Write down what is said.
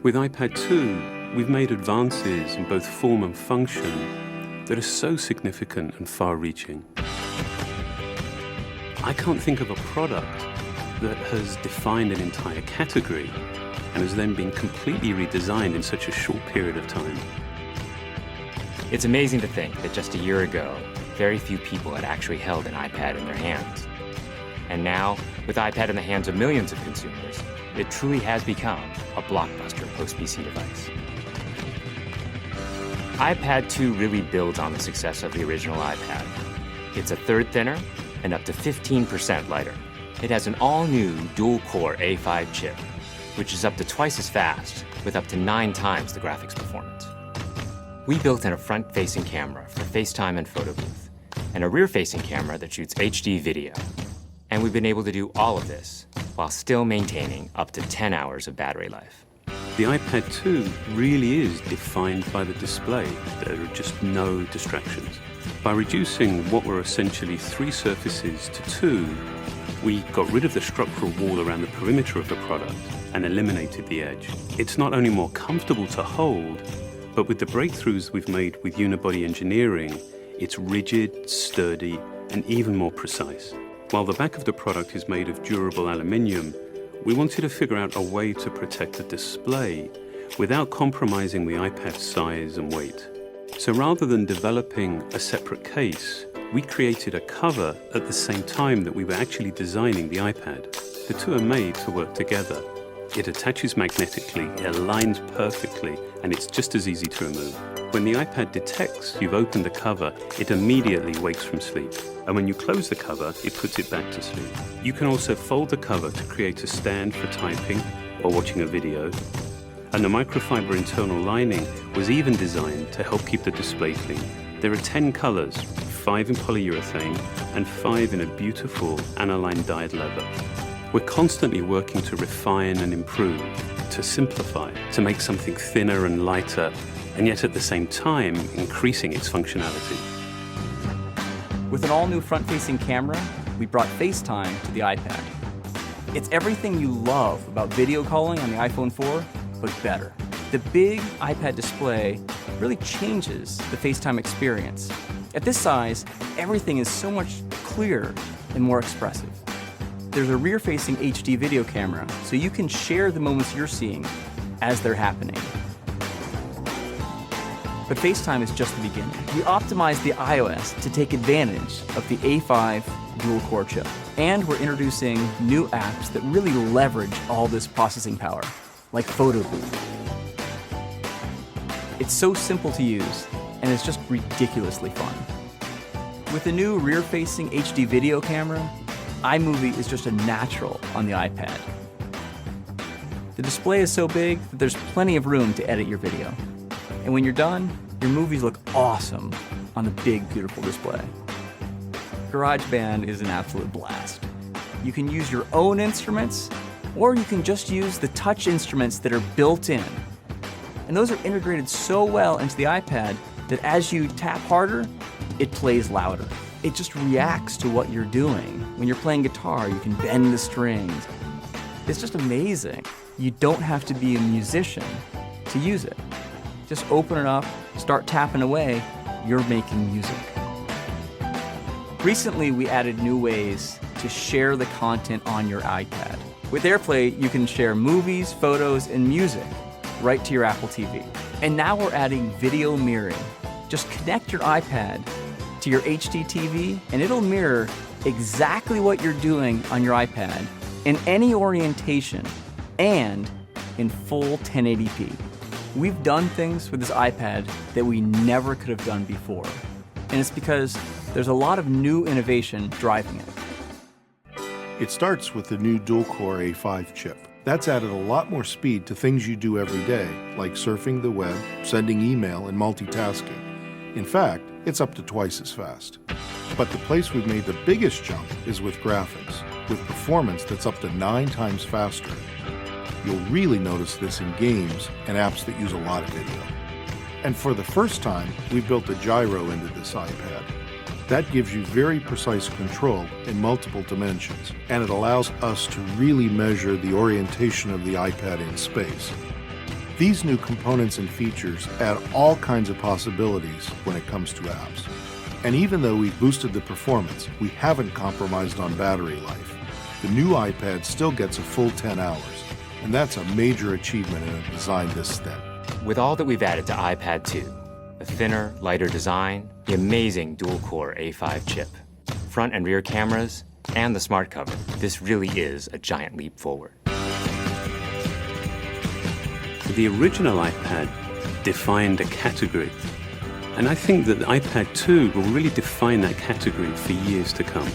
With iPad 2, we've made advances in both form and function that are so significant and far-reaching. I can't think of a product that has defined an entire category and has then been completely redesigned in such a short period of time. It's amazing to think that just a year ago, very few people had actually held an iPad in their hands. And now, with iPad in the hands of millions of consumers, it truly has become a blockbuster post-PC device. iPad 2 really builds on the success of the original iPad. It's a third thinner and up to 15% lighter. It has an all-new dual-core A5 chip, which is up to twice as fast with up to 9 times the graphics performance. We built in a front-facing camera for FaceTime and photo booth, and a rear-facing camera that shoots HD video. And we've been able to do all of this while still maintaining up to 10 hours of battery life. The iPad 2 really is defined by the display. There are just no distractions. By reducing what were essentially 3 surfaces to 2, we got rid of the structural wall around the perimeter of the product and eliminated the edge. It's not only more comfortable to hold, but with the breakthroughs we've made with unibody engineering, it's rigid, sturdy, and even more precise. While the back of the product is made of durable aluminium, we wanted to figure out a way to protect the display without compromising the iPad's size and weight. So rather than developing a separate case, we created a cover at the same time that we were actually designing the iPad. The two are made to work together. It attaches magnetically, it aligns perfectly, and it's just as easy to remove. When the iPad detects you've opened the cover, it immediately wakes from sleep. And when you close the cover, it puts it back to sleep. You can also fold the cover to create a stand for typing or watching a video. And the microfiber internal lining was even designed to help keep the display clean. There are 10 colors, 5 in polyurethane and 5 in a beautiful aniline dyed leather. We're constantly working to refine and improve, to simplify, to make something thinner and lighter, and yet at the same time, increasing its functionality. With an all-new front-facing camera, we brought FaceTime to the iPad. It's everything you love about video calling on the iPhone 4, but better. The big iPad display really changes the FaceTime experience. At this size, everything is so much clearer and more expressive. There's a rear-facing HD video camera, so you can share the moments you're seeing as they're happening. But FaceTime is just the beginning. We optimized the iOS to take advantage of the A5 dual-core chip. And we're introducing new apps that really leverage all this processing power, like Photo Booth. It's so simple to use, and it's just ridiculously fun. With the new rear-facing HD video camera, iMovie is just a natural on the iPad. The display is so big that there's plenty of room to edit your video. And when you're done, your movies look awesome on the big, beautiful display. GarageBand is an absolute blast. You can use your own instruments, or you can just use the touch instruments that are built in. And those are integrated so well into the iPad that as you tap harder, it plays louder. It just reacts to what you're doing. When you're playing guitar, you can bend the strings. It's just amazing. You don't have to be a musician to use it. Just open it up, start tapping away, you're making music. Recently, we added new ways to share the content on your iPad. With AirPlay, you can share movies, photos, and music right to your Apple TV. And now we're adding video mirroring. Just connect your iPad to your HD TV, and it'll mirror exactly what you're doing on your iPad in any orientation and in full 1080p. We've done things with this iPad that we never could have done before. And it's because there's a lot of new innovation driving it. It starts with the new dual-core A5 chip. That's added a lot more speed to things you do every day, like surfing the web, sending email, and multitasking. In fact, it's up to twice as fast. But the place we've made the biggest jump is with graphics, with performance that's up to 9 times faster. You'll really notice this in games and apps that use a lot of video. And for the first time, we've built a gyro into this iPad. That gives you very precise control in multiple dimensions, and it allows us to really measure the orientation of the iPad in space. These new components and features add all kinds of possibilities when it comes to apps. And even though we've boosted the performance, we haven't compromised on battery life. The new iPad still gets a full 10 hours, and that's a major achievement in a design this thin. With all that we've added to iPad 2, a thinner, lighter design, the amazing dual-core A5 chip, front and rear cameras, and the smart cover, this really is a giant leap forward. The original iPad defined a category, and I think that the iPad 2 will really define that category for years to come.